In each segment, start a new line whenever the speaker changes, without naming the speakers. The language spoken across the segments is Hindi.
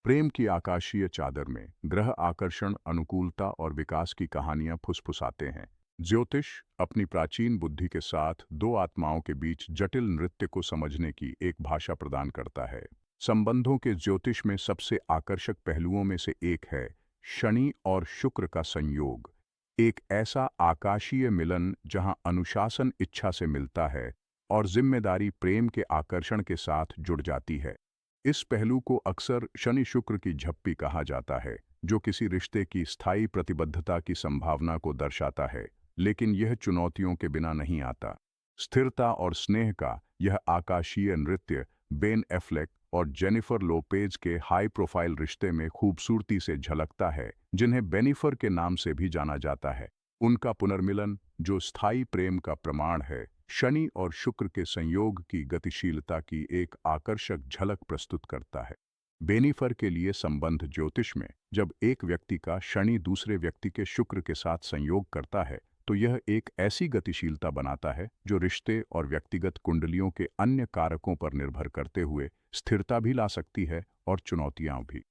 प्रेम की आकाशीय चादर में ग्रह आकर्षण, अनुकूलता और विकास की कहानियां फुसफुसाते हैं। ज्योतिष अपनी प्राचीन बुद्धि के साथ दो आत्माओं के बीच जटिल नृत्य को समझने की एक भाषा प्रदान करता है। संबंधों के ज्योतिष में सबसे आकर्षक पहलुओं में से एक है शनि और शुक्र का संयोग। एक ऐसा आकाशीय मिलन जहां अनुशासन इच्छा से मिलता है और जिम्मेदारी प्रेम के आकर्षण के साथ जुड़ जाती है। इस पहलू को अक्सर शनि शुक्र की झप्पी कहा जाता है, जो किसी रिश्ते की स्थायी प्रतिबद्धता की संभावना को दर्शाता है, लेकिन यह चुनौतियों के बिना नहीं आता। स्थिरता और स्नेह का यह आकाशीय नृत्य बेन एफ्लेक और जेनिफर लोपेज के हाई प्रोफाइल रिश्ते में खूबसूरती से झलकता है, जिन्हें बेनिफर के नाम से भी जाना जाता है। उनका पुनर्मिलन, जो स्थायी प्रेम का प्रमाण है, शनि और शुक्र के संयोग की गतिशीलता की एक आकर्षक झलक प्रस्तुत करता है। बेनिफर के लिए संबंध ज्योतिष में जब एक व्यक्ति का शनि दूसरे व्यक्ति के शुक्र के साथ संयोग करता है, तो यह एक ऐसी गतिशीलता बनाता है जो रिश्ते और व्यक्तिगत कुंडलियों के अन्य कारकों पर निर्भर करते हुए स्थिरता भी ला सकती है और चुनौतियां भी।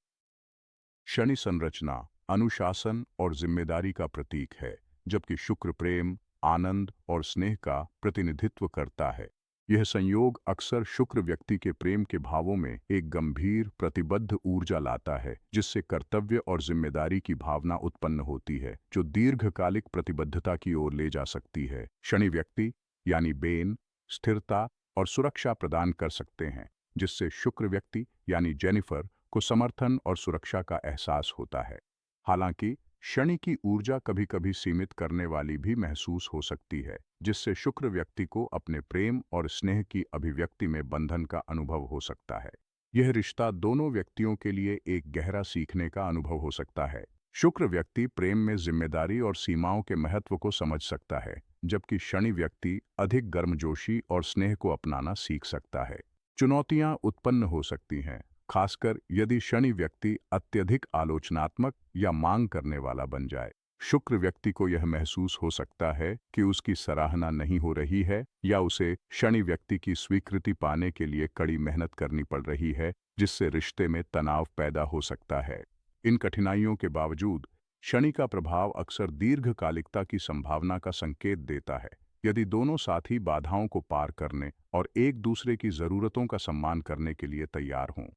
शनि संरचना अनुशासन और जिम्मेदारी का प्रतीक है, जबकि शुक्र प्रेम, आनंद और स्नेह का प्रतिनिधित्व करता है। यह संयोग अक्सर शुक्र व्यक्ति के प्रेम के भावों में एक गंभीर प्रतिबद्ध ऊर्जा लाता है, जिससे कर्तव्य और जिम्मेदारी की भावना उत्पन्न होती है, जो दीर्घकालिक प्रतिबद्धता की ओर ले जा सकती है। शनि व्यक्ति यानी बेन स्थिरता और सुरक्षा प्रदान कर सकते हैं, जिससे शुक्र व्यक्ति यानी जेनिफर को समर्थन और सुरक्षा का एहसास होता है। हालांकि शनि की ऊर्जा कभी-कभी सीमित करने वाली भी महसूस हो सकती है, जिससे शुक्र व्यक्ति को अपने प्रेम और स्नेह की अभिव्यक्ति में बंधन का अनुभव हो सकता है। यह रिश्ता दोनों व्यक्तियों के लिए एक गहरा सीखने का अनुभव हो सकता है। शुक्र व्यक्ति प्रेम में जिम्मेदारी और सीमाओं के महत्व को समझ सकता है, जबकि शनि व्यक्ति अधिक गर्मजोशी और स्नेह को अपनाना सीख सकता है। चुनौतियां उत्पन्न हो सकती हैं, खासकर यदि शनि व्यक्ति अत्यधिक आलोचनात्मक या मांग करने वाला बन जाए। शुक्र व्यक्ति को यह महसूस हो सकता है कि उसकी सराहना नहीं हो रही है या उसे शनि व्यक्ति की स्वीकृति पाने के लिए कड़ी मेहनत करनी पड़ रही है, जिससे रिश्ते में तनाव पैदा हो सकता है। इन कठिनाइयों के बावजूद शनि का प्रभाव अक्सर दीर्घकालिकता की संभावना का संकेत देता है, यदि दोनों साथी बाधाओं को पार करने और एक दूसरे की जरूरतों का सम्मान करने के लिए तैयार हों।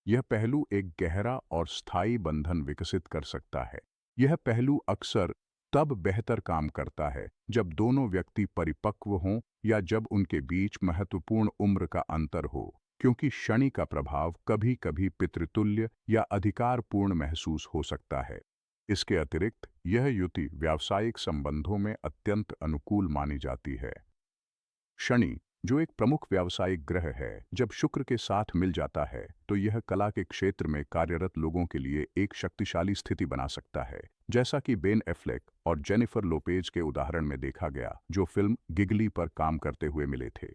यह पहलू एक गहरा और स्थायी बंधन विकसित कर सकता है। यह पहलू अक्सर तब बेहतर काम करता है जब दोनों व्यक्ति परिपक्व हों या जब उनके बीच महत्वपूर्ण उम्र का अंतर हो, क्योंकि शनि का प्रभाव कभी-कभी पितृतुल्य या अधिकारपूर्ण महसूस हो सकता है। इसके अतिरिक्त यह युति व्यावसायिक संबंधों में अत्यंत अनुकूल मानी जाती है। शनि, जो एक प्रमुख व्यावसायिक ग्रह है, जब शुक्र के साथ मिल जाता है तो यह कला के क्षेत्र में कार्यरत लोगों के लिए एक शक्तिशाली स्थिति बना सकता है, जैसा कि बेन एफ्लेक और जेनिफर लोपेज के उदाहरण में देखा गया, जो फिल्म गिगली पर काम करते हुए मिले थे।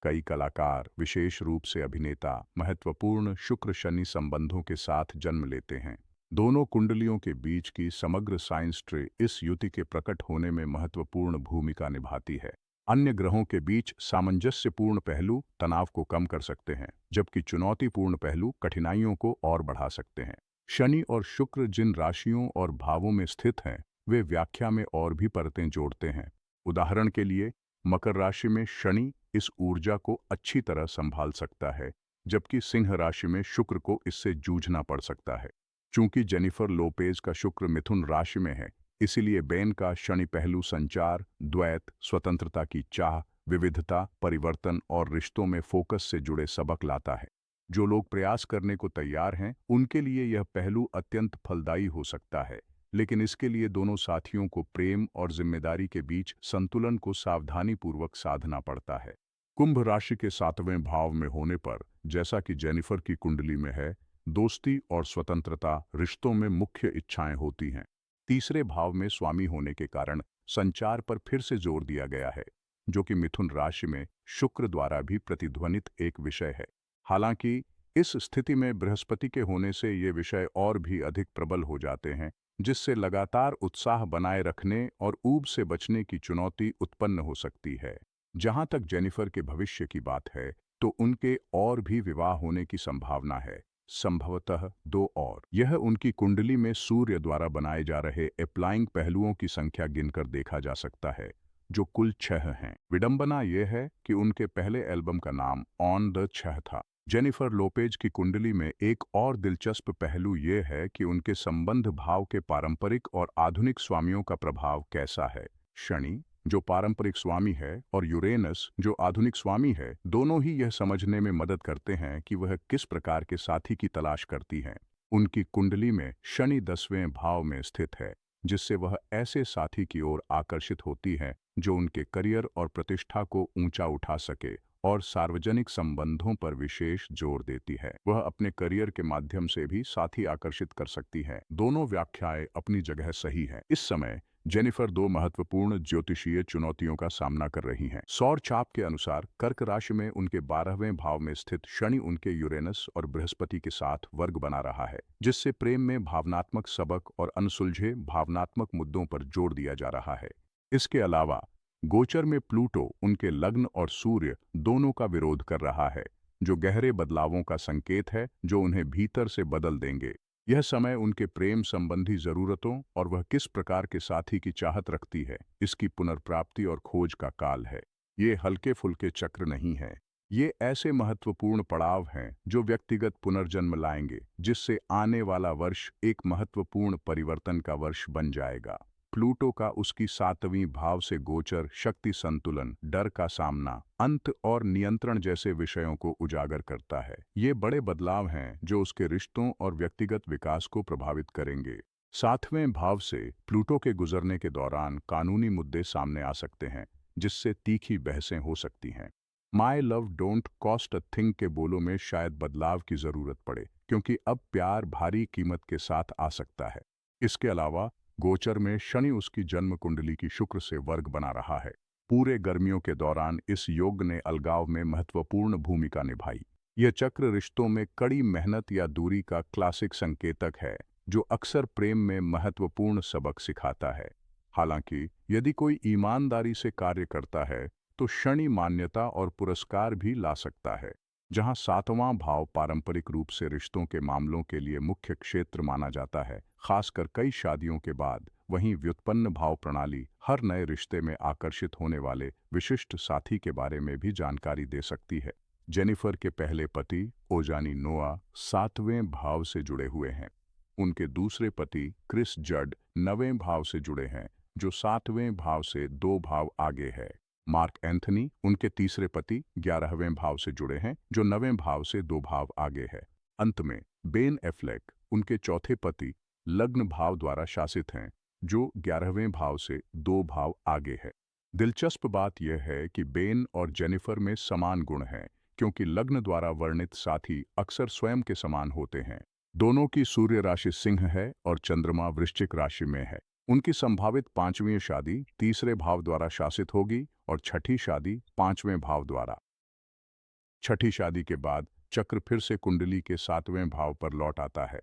कई कलाकार, विशेष रूप से अभिनेता, महत्वपूर्ण शुक्र शनि संबंधों के साथ जन्म लेते हैं। दोनों कुंडलियों के बीच की समग्र साइंस ट्रे इस युति के प्रकट होने में महत्वपूर्ण भूमिका निभाती है। अन्य ग्रहों के बीच सामंजस्यपूर्ण पहलू तनाव को कम कर सकते हैं, जबकि चुनौतीपूर्ण पहलू कठिनाइयों को और बढ़ा सकते हैं। शनि और शुक्र जिन राशियों और भावों में स्थित हैं, वे व्याख्या में और भी परतें जोड़ते हैं। उदाहरण के लिए, मकर राशि में शनि इस ऊर्जा को अच्छी तरह संभाल सकता है, जबकि सिंह राशि में शुक्र को इससे जूझना पड़ सकता है। चूंकि जेनिफर लोपेज का शुक्र मिथुन राशि में है, इसीलिए बेन का शनि पहलू संचार, द्वैत, स्वतंत्रता की चाह, विविधता, परिवर्तन और रिश्तों में फोकस से जुड़े सबक लाता है। जो लोग प्रयास करने को तैयार हैं, उनके लिए यह पहलू अत्यंत फलदायी हो सकता है, लेकिन इसके लिए दोनों साथियों को प्रेम और जिम्मेदारी के बीच संतुलन को सावधानीपूर्वक साधना पड़ता है। कुंभ राशि के 7वें भाव में होने पर, जैसा कि जेनिफर की कुंडली में है, दोस्ती और स्वतंत्रता रिश्तों में मुख्य इच्छाएं होती हैं। तीसरे भाव में स्वामी होने के कारण संचार पर फिर से जोर दिया गया है, जो कि मिथुन राशि में शुक्र द्वारा भी प्रतिध्वनित एक विषय है। हालांकि इस स्थिति में बृहस्पति के होने से ये विषय और भी अधिक प्रबल हो जाते हैं, जिससे लगातार उत्साह बनाए रखने और ऊब से बचने की चुनौती उत्पन्न हो सकती है। जहां तक जेनिफर के भविष्य की बात है, तो उनके और भी विवाह होने की संभावना है, संभवतः 2 और। यह उनकी कुंडली में सूर्य द्वारा बनाए जा रहे अप्लाइंग पहलुओं की संख्या गिनकर देखा जा सकता है, जो कुल 6 हैं। विडंबना यह है कि उनके पहले एल्बम का नाम ऑन द 6 था। जेनिफर लोपेज की कुंडली में एक और दिलचस्प पहलू यह है कि उनके संबंध भाव के पारंपरिक और आधुनिक स्वामियों का प्रभाव कैसा है। शनि, जो पारंपरिक स्वामी है, और यूरेनस, जो आधुनिक स्वामी है, दोनों ही यह समझने में मदद करते हैं कि वह किस प्रकार के साथी की तलाश करती हैं। उनकी कुंडली में शनि 10वें भाव में स्थित है, जिससे वह ऐसे साथी की ओर आकर्षित होती है जो उनके करियर और प्रतिष्ठा को ऊंचा उठा सके और सार्वजनिक संबंधों पर विशेष जोर देती है। वह अपने करियर के माध्यम से भी साथी आकर्षित कर सकती है। दोनों व्याख्याएं अपनी जगह सही हैं। इस समय जेनिफर 2 महत्वपूर्ण ज्योतिषीय चुनौतियों का सामना कर रही हैं। सौर चाप के अनुसार कर्क राशि में उनके 12वें भाव में स्थित शनि उनके यूरेनस और बृहस्पति के साथ वर्ग बना रहा है, जिससे प्रेम में भावनात्मक सबक और अनसुलझे भावनात्मक मुद्दों पर जोर दिया जा रहा है। इसके अलावा गोचर में प्लूटो उनके लग्न और सूर्य दोनों का विरोध कर रहा है, जो गहरे बदलावों का संकेत है जो उन्हें भीतर से बदल देंगे। यह समय उनके प्रेम संबंधी जरूरतों और वह किस प्रकार के साथी की चाहत रखती है, इसकी पुनर्प्राप्ति और खोज का काल है। ये हल्के फुल्के चक्र नहीं है। ये ऐसे महत्वपूर्ण पड़ाव हैं जो व्यक्तिगत पुनर्जन्म लाएंगे, जिससे आने वाला वर्ष एक महत्वपूर्ण परिवर्तन का वर्ष बन जाएगा। प्लूटो का उसकी 7वीं भाव से गोचर शक्ति संतुलन, डर का सामना, अंत और नियंत्रण जैसे विषयों को उजागर करता है। ये बड़े बदलाव हैं जो उसके रिश्तों और व्यक्तिगत विकास को प्रभावित करेंगे। 7वें भाव से प्लूटो के गुजरने के दौरान कानूनी मुद्दे सामने आ सकते हैं, जिससे तीखी बहसें हो सकती हैं। My love don't cost a thing के बोलों में शायद बदलाव की जरूरत पड़े, क्योंकि अब प्यार भारी कीमत के साथ आ सकता है। इसके अलावा गोचर में शनि उसकी जन्म कुंडली की शुक्र से वर्ग बना रहा है। पूरे गर्मियों के दौरान इस योग ने अलगाव में महत्वपूर्ण भूमिका निभाई। यह चक्र रिश्तों में कड़ी मेहनत या दूरी का क्लासिक संकेतक है, जो अक्सर प्रेम में महत्वपूर्ण सबक सिखाता है। हालांकि यदि कोई ईमानदारी से कार्य करता है तो शनि मान्यता और पुरस्कार भी ला सकता है। जहां 7वां भाव पारंपरिक रूप से रिश्तों के मामलों के लिए मुख्य क्षेत्र माना जाता है, खासकर कई शादियों के बाद, वहीं व्युत्पन्न भाव प्रणाली हर नए रिश्ते में आकर्षित होने वाले विशिष्ट साथी के बारे में भी जानकारी दे सकती है। जेनिफर के पहले पति ओजानी नोआ 7वें भाव से जुड़े हुए हैं। उनके दूसरे पति क्रिस जड 9वें भाव से जुड़े हैं, जो 7वें भाव से 2 भाव आगे है। मार्क एंथनी उनके तीसरे पति 11वें भाव से जुड़े हैं, जो 9वें भाव से 2 भाव आगे है। अंत में बेन एफ्लेक उनके चौथे पति लग्न भाव द्वारा शासित हैं, जो 11वें भाव से 2 भाव आगे है। दिलचस्प बात यह है कि बेन और जेनिफर में समान गुण हैं, क्योंकि लग्न द्वारा वर्णित साथी अक्सर स्वयं के समान होते हैं। दोनों की सूर्य राशि सिंह है और चंद्रमा वृश्चिक राशि में है। उनकी संभावित 5वीं शादी तीसरे भाव द्वारा शासित होगी और छठी शादी 5वें भाव द्वारा। छठी शादी के बाद चक्र फिर से कुंडली के 7वें भाव पर लौट आता है।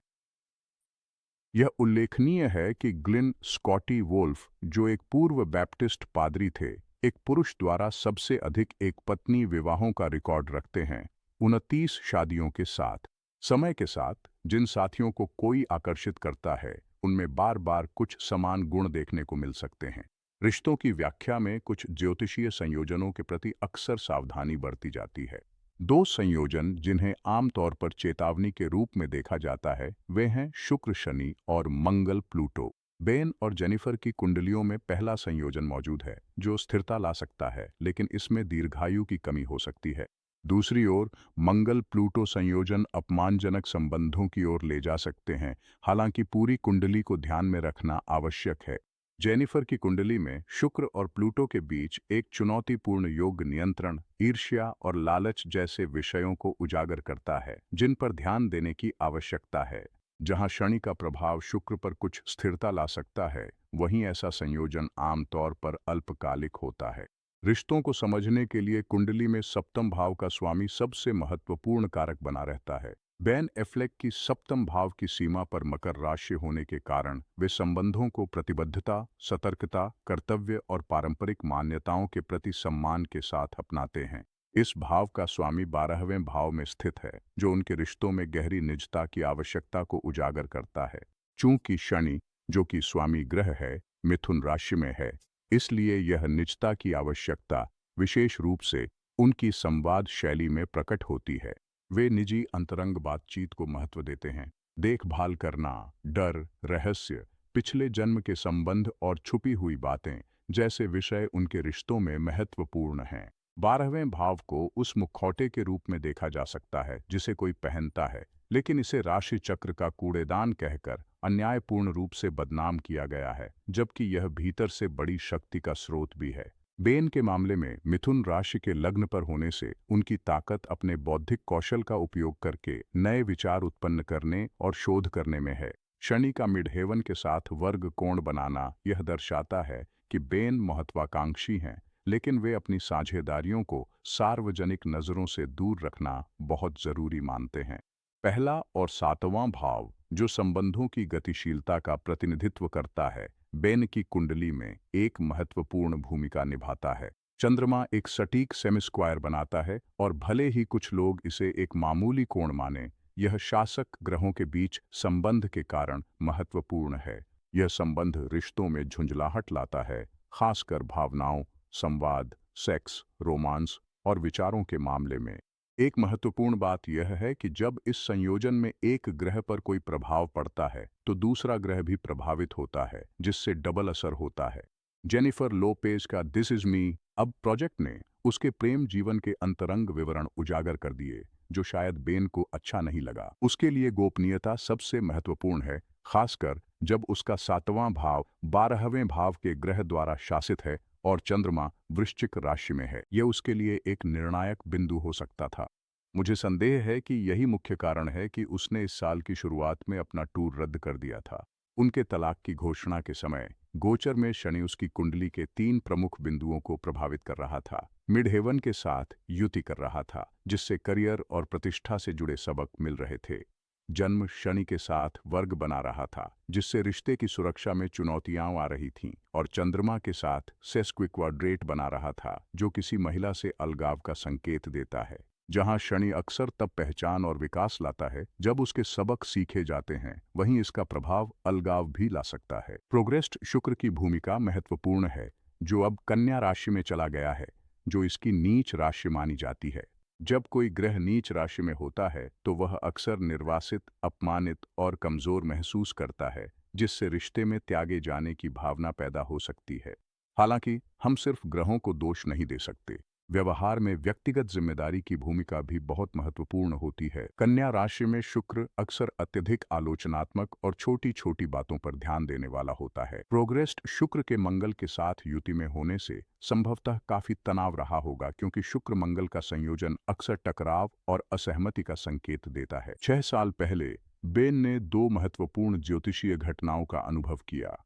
यह उल्लेखनीय है कि ग्लिन स्कॉटी वोल्फ, जो एक पूर्व बैप्टिस्ट पादरी थे, एक पुरुष द्वारा सबसे अधिक एक पत्नी विवाहों का रिकॉर्ड रखते हैं, 29 शादियों के साथ। समय के साथ जिन साथियों को कोई आकर्षित करता है, उनमें बार बार कुछ समान गुण देखने को मिल सकते हैं। रिश्तों की व्याख्या में कुछ ज्योतिषीय संयोजनों के प्रति अक्सर सावधानी बरती जाती है। 2 संयोजन जिन्हें आमतौर पर चेतावनी के रूप में देखा जाता है, वे हैं शुक्र शनि और मंगल प्लूटो। बेन और जेनिफर की कुंडलियों में पहला संयोजन मौजूद है, जो स्थिरता ला सकता है, लेकिन इसमें दीर्घायु की कमी हो सकती है। दूसरी ओर मंगल प्लूटो संयोजन अपमानजनक संबंधों की ओर ले जा सकते हैं, हालांकि पूरी कुंडली को ध्यान में रखना आवश्यक है। जेनिफर की कुंडली में शुक्र और प्लूटो के बीच एक चुनौतीपूर्ण योग नियंत्रण, ईर्ष्या और लालच जैसे विषयों को उजागर करता है, जिन पर ध्यान देने की आवश्यकता है। जहां शनि का प्रभाव शुक्र पर कुछ स्थिरता ला सकता है, वहीं ऐसा संयोजन आमतौर पर अल्पकालिक होता है। रिश्तों को समझने के लिए कुंडली में 7म भाव का स्वामी सबसे महत्वपूर्ण कारक बना रहता है। बेन एफ्लेक की 7म भाव की सीमा पर मकर राशि होने के कारण वे संबंधों को प्रतिबद्धता, सतर्कता, कर्तव्य और पारंपरिक मान्यताओं के प्रति सम्मान के साथ अपनाते हैं। इस भाव का स्वामी 12वें भाव में स्थित है, जो उनके रिश्तों में गहरी निजता की आवश्यकता को उजागर करता है। चूंकि शनि, जो कि स्वामी ग्रह है, मिथुन राशि में है, इसलिए यह निजता की आवश्यकता विशेष रूप से उनकी संवाद शैली में प्रकट होती है। वे निजी अंतरंग बातचीत को महत्व देते हैं। देखभाल करना, डर, रहस्य, पिछले जन्म के संबंध और छुपी हुई बातें जैसे विषय उनके रिश्तों में महत्वपूर्ण हैं। 12वें भाव को उस मुखौटे के रूप में देखा जा सकता है जिसे कोई पहनता है, लेकिन इसे राशि चक्र का कूड़ेदान कहकर अन्यायपूर्ण रूप से बदनाम किया गया है, जबकि यह भीतर से बड़ी शक्ति का स्रोत भी है। बेन के मामले में मिथुन राशि के लग्न पर होने से उनकी ताकत अपने बौद्धिक कौशल का उपयोग करके नए विचार उत्पन्न करने और शोध करने में है। शनि का मिडहेवन के साथ वर्ग कोण बनाना यह दर्शाता है कि बेन महत्वाकांक्षी हैं, लेकिन वे अपनी साझेदारियों को सार्वजनिक नज़रों से दूर रखना बहुत जरूरी मानते हैं। पहला और 7वां भाव, जो संबंधों की गतिशीलता का प्रतिनिधित्व करता है, बेन की कुंडली में एक महत्वपूर्ण भूमिका निभाता है। चंद्रमा एक सटीक सेमीस्क्वायर बनाता है और भले ही कुछ लोग इसे एक मामूली कोण माने, यह शासक ग्रहों के बीच संबंध के कारण महत्वपूर्ण है। यह संबंध रिश्तों में झुंझलाहट लाता है, खासकर भावनाओं, संवाद, सेक्स, रोमांस और विचारों के मामले में। एक महत्वपूर्ण बात यह है कि जब इस संयोजन में एक ग्रह पर कोई प्रभाव पड़ता है तो दूसरा ग्रह भी प्रभावित होता है, जिससे डबल असर होता है। जेनिफर लोपेज का दिस इज मी अब प्रोजेक्ट ने उसके प्रेम जीवन के अंतरंग विवरण उजागर कर दिए, जो शायद बेन को अच्छा नहीं लगा। उसके लिए गोपनीयता सबसे महत्वपूर्ण है, खासकर जब उसका 7वां भाव 12वें भाव के ग्रह द्वारा शासित है और चंद्रमा वृश्चिक राशि में है। यह उसके लिए एक निर्णायक बिंदु हो सकता था। मुझे संदेह है कि यही मुख्य कारण है कि उसने इस साल की शुरुआत में अपना टूर रद्द कर दिया था। उनके तलाक की घोषणा के समय गोचर में शनि उसकी कुंडली के 3 प्रमुख बिंदुओं को प्रभावित कर रहा था। मिडहेवन के साथ युति कर रहा था, जिससे करियर और प्रतिष्ठा से जुड़े सबक मिल रहे थे। जन्म शनि के साथ वर्ग बना रहा था, जिससे रिश्ते की सुरक्षा में चुनौतियां आ रही थीं, और चंद्रमा के साथ सेस्क्विक्वाड्रेट बना रहा था, जो किसी महिला से अलगाव का संकेत देता है। जहां शनि अक्सर तब पहचान और विकास लाता है जब उसके सबक सीखे जाते हैं, वहीं इसका प्रभाव अलगाव भी ला सकता है। प्रोग्रेस्ड शुक्र की भूमिका महत्वपूर्ण है, जो अब कन्या राशि में चला गया है, जो इसकी नीच राशि मानी जाती है। जब कोई ग्रह नीच राशि में होता है तो वह अक्सर निर्वासित, अपमानित और कमजोर महसूस करता है, जिससे रिश्ते में त्यागे जाने की भावना पैदा हो सकती है। हालांकि हम सिर्फ ग्रहों को दोष नहीं दे सकते। व्यवहार में व्यक्तिगत जिम्मेदारी की भूमिका भी बहुत महत्वपूर्ण होती है। कन्या राशि में शुक्र अक्सर अत्यधिक आलोचनात्मक और छोटी छोटी बातों पर ध्यान देने वाला होता है। प्रोग्रेस्ड शुक्र के मंगल के साथ युति में होने से संभवतः काफी तनाव रहा होगा, क्योंकि शुक्र मंगल का संयोजन अक्सर टकराव और असहमति का संकेत देता है। 6 साल पहले बेन ने 2 महत्वपूर्ण ज्योतिषीय घटनाओं का अनुभव किया।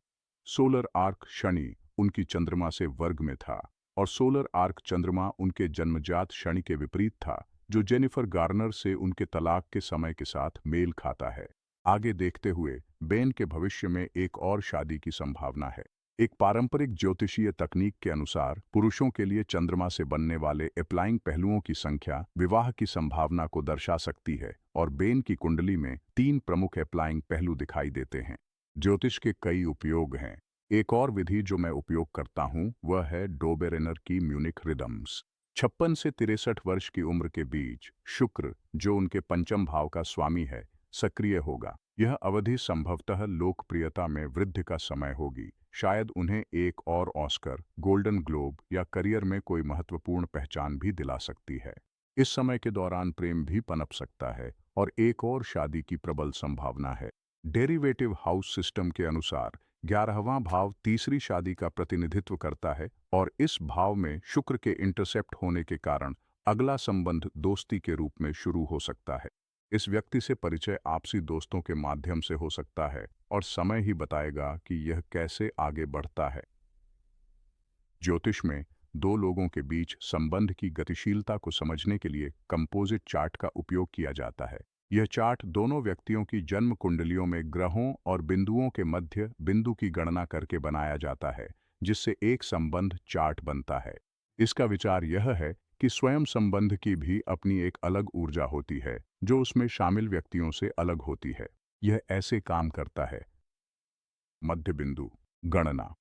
सोलर आर्क शनि उनकी चंद्रमा से वर्ग में था, और सोलर आर्क चंद्रमा उनके जन्मजात शनि के विपरीत था, जो जेनिफर गार्नर से उनके तलाक के समय के साथ मेल खाता है। आगे देखते हुए बेन के भविष्य में एक और शादी की संभावना है। एक पारंपरिक ज्योतिषीय तकनीक के अनुसार पुरुषों के लिए चंद्रमा से बनने वाले अप्लाइंग पहलुओं की संख्या विवाह की संभावना को दर्शा सकती है, और बेन की कुंडली में 3 प्रमुख अप्लाइंग पहलू दिखाई देते हैं। ज्योतिष के कई उपयोग हैं। एक और विधि जो मैं उपयोग करता हूं वह है डोबेरेनर की म्यूनिक रिदम्स। 56 से 63 वर्ष की उम्र के बीच शुक्र, जो उनके पंचम भाव का स्वामी है, सक्रिय होगा। यह अवधि संभवतः लोकप्रियता में वृद्धि का समय होगी। शायद उन्हें एक और ऑस्कर, गोल्डन ग्लोब या करियर में कोई महत्वपूर्ण पहचान भी दिला सकती है। इस समय के दौरान प्रेम भी पनप सकता है और एक और शादी की प्रबल संभावना है। डेरिवेटिव हाउस सिस्टम के अनुसार 11वां भाव तीसरी शादी का प्रतिनिधित्व करता है, और इस भाव में शुक्र के इंटरसेप्ट होने के कारण अगला संबंध दोस्ती के रूप में शुरू हो सकता है। इस व्यक्ति से परिचय आपसी दोस्तों के माध्यम से हो सकता है, और समय ही बताएगा कि यह कैसे आगे बढ़ता है। ज्योतिष में 2 लोगों के बीच संबंध की गतिशीलता को समझने के लिए कंपोजिट चार्ट का उपयोग किया जाता है। यह चार्ट दोनों व्यक्तियों की जन्म कुंडलियों में ग्रहों और बिंदुओं के मध्य बिंदु की गणना करके बनाया जाता है, जिससे एक संबंध चार्ट बनता है। इसका विचार यह है कि स्वयं संबंध की भी अपनी एक अलग ऊर्जा होती है जो उसमें शामिल व्यक्तियों से अलग होती है। यह ऐसे काम करता है। मध्य बिंदु गणना।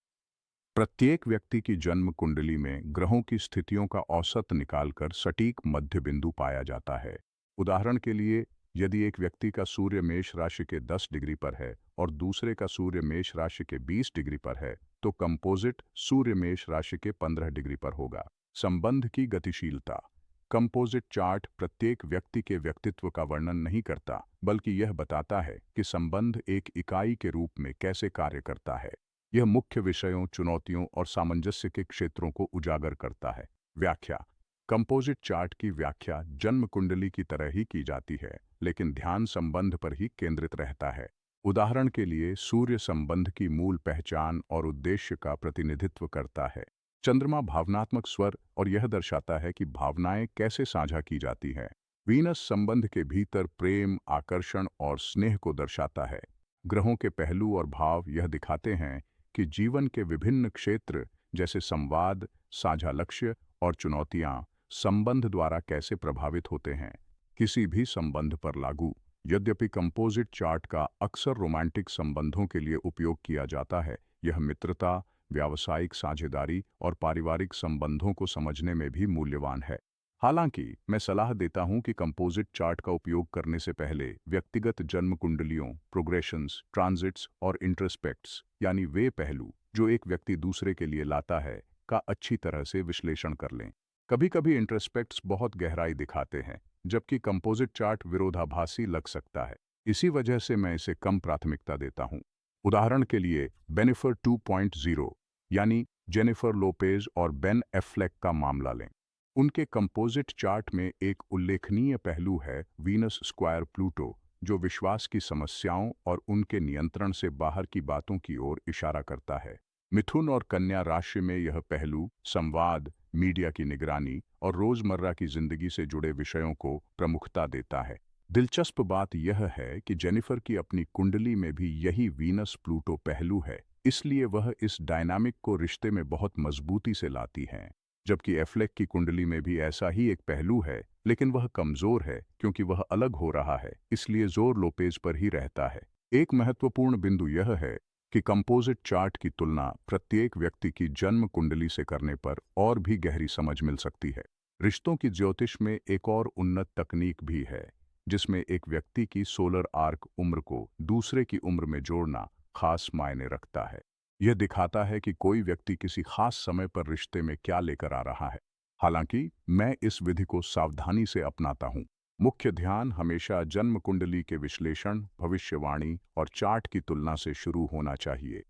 प्रत्येक व्यक्ति की जन्म कुंडली में ग्रहों की स्थितियों का औसत निकालकर सटीक मध्य बिंदु पाया जाता है। उदाहरण के लिए, यदि एक व्यक्ति का सूर्य मेष राशि के 10 डिग्री पर है और दूसरे का सूर्य मेष राशि के 20 डिग्री पर है, तो कंपोजिट सूर्य मेष राशि के 15 डिग्री पर होगा। संबंध की गतिशीलता। कंपोजिट चार्ट प्रत्येक व्यक्ति के व्यक्तित्व का वर्णन नहीं करता, बल्कि यह बताता है कि संबंध एक इकाई के रूप में कैसे कार्य करता है। यह मुख्य विषयों, चुनौतियों और सामंजस्य के क्षेत्रों को उजागर करता है। व्याख्या। कंपोजिट चार्ट की व्याख्या जन्म कुंडली की तरह ही की जाती है, लेकिन ध्यान संबंध पर ही केंद्रित रहता है। उदाहरण के लिए, सूर्य संबंध की मूल पहचान और उद्देश्य का प्रतिनिधित्व करता है। चंद्रमा भावनात्मक स्वर और यह दर्शाता है कि भावनाएं कैसे साझा की जाती हैं। वीनस संबंध के भीतर प्रेम, आकर्षण और स्नेह को दर्शाता है। ग्रहों के पहलू और भाव यह दिखाते हैं कि जीवन के विभिन्न क्षेत्र जैसे संवाद, साझा लक्ष्य और चुनौतियां संबंध द्वारा कैसे प्रभावित होते हैं। किसी भी संबंध पर लागू। यद्यपि कंपोजिट चार्ट का अक्सर रोमांटिक संबंधों के लिए उपयोग किया जाता है, यह मित्रता, व्यावसायिक साझेदारी और पारिवारिक संबंधों को समझने में भी मूल्यवान है। हालांकि मैं सलाह देता हूं कि कंपोजिट चार्ट का उपयोग करने से पहले व्यक्तिगत जन्म कुंडलियों, प्रोग्रेशंस, ट्रांजिट्स और इंट्रोस्पेक्ट्स यानी वे पहलू जो एक व्यक्ति दूसरे के लिए लाता है का अच्छी तरह से विश्लेषण कर लें। कभी-कभी इंट्रोस्पेक्ट्स बहुत गहराई दिखाते हैं, जबकि कंपोजिट चार्ट विरोधाभासी लग सकता है। इसी वजह से मैं इसे कम प्राथमिकता देता हूं। उदाहरण के लिए, बेनिफर 2.0 यानी जेनिफर लोपेज और बेन एफ्लेक का मामला लें। उनके कंपोजिट चार्ट में एक उल्लेखनीय पहलू है वीनस स्क्वायर प्लूटो, जो विश्वास की समस्याओं और उनके नियंत्रण से बाहर की बातों की ओर इशारा करता है। मिथुन और कन्या राशि में यह पहलू संवाद, मीडिया की निगरानी और रोजमर्रा की जिंदगी से जुड़े विषयों को प्रमुखता देता है। दिलचस्प बात यह है कि जेनिफर की अपनी कुंडली में भी यही वीनस प्लूटो पहलू है, इसलिए वह इस डायनामिक को रिश्ते में बहुत मजबूती से लाती हैं। जबकि एफ्लेक की कुंडली में भी ऐसा ही एक पहलू है, लेकिन वह कमजोर है क्योंकि वह अलग हो रहा है, इसलिए जोर लोपेज पर ही रहता है। एक महत्वपूर्ण बिंदु यह है कि कंपोजिट चार्ट की तुलना प्रत्येक व्यक्ति की जन्म कुंडली से करने पर और भी गहरी समझ मिल सकती है। रिश्तों की ज्योतिष में एक और उन्नत तकनीक भी है, जिसमें एक व्यक्ति की सोलर आर्क उम्र को दूसरे की उम्र में जोड़ना खास मायने रखता है। यह दिखाता है कि कोई व्यक्ति किसी खास समय पर रिश्ते में क्या लेकर आ रहा है। हालांकि मैं इस विधि को सावधानी से अपनाता हूँ। मुख्य ध्यान हमेशा जन्म कुंडली के विश्लेषण, भविष्यवाणी और चार्ट की तुलना से शुरू होना चाहिए।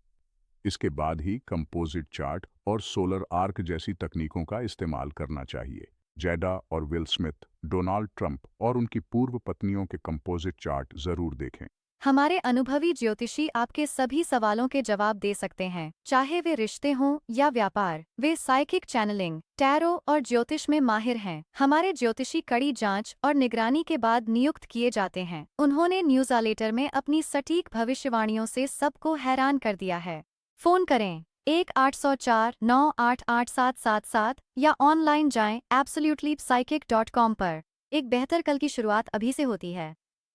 इसके बाद ही कंपोजिट चार्ट और सोलर आर्क जैसी तकनीकों का इस्तेमाल करना चाहिए। जैडा और विल स्मिथ, डोनाल्ड ट्रंप और उनकी पूर्व पत्नियों के कंपोजिट चार्ट जरूर देखें।
हमारे अनुभवी ज्योतिषी आपके सभी सवालों के जवाब दे सकते हैं, चाहे वे रिश्ते हों या व्यापार। वे साइकिक चैनलिंग, टैरो और ज्योतिष में माहिर हैं। हमारे ज्योतिषी कड़ी जांच और निगरानी के बाद नियुक्त किए जाते हैं। उन्होंने न्यूज़लेटर में अपनी सटीक भविष्यवाणियों से सबको हैरान कर दिया है। फोन करें 1-804-988-777 या ऑनलाइन जाएं absolutelypsychic.com पर। एक बेहतर कल की शुरुआत अभी से होती है।